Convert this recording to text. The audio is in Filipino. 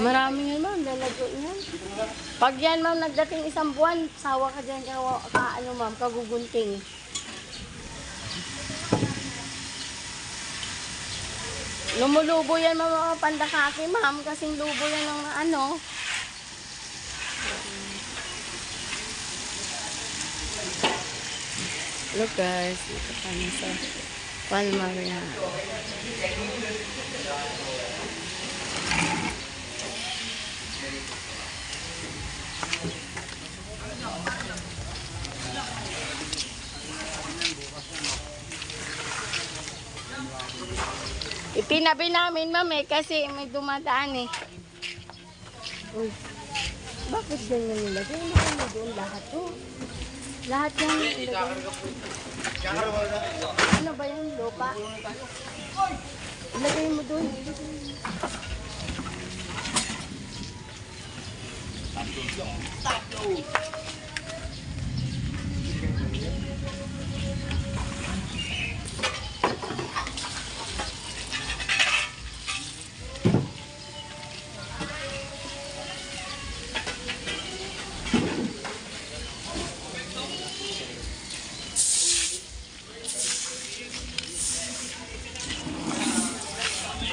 Marami yan, ma'am. Lalago yan. Pag yan, ma'am, nagdating isang buwan, sawa ka dyan ano, ma'am, kagugunting. Lumulubo yan, ma'am, mga pandakaki, ma'am. Kasing lubo yan ng ano. Look, guys. Ito kami sa Palmaria. Itinabi namin, ma'am, kasi may dumadaan eh. Uy, bakit ganyan nilagay? Ano doon lahat to? Lahat yan nilagay. Ano ba yung lupa? Ilagay mo doon. Tatlo.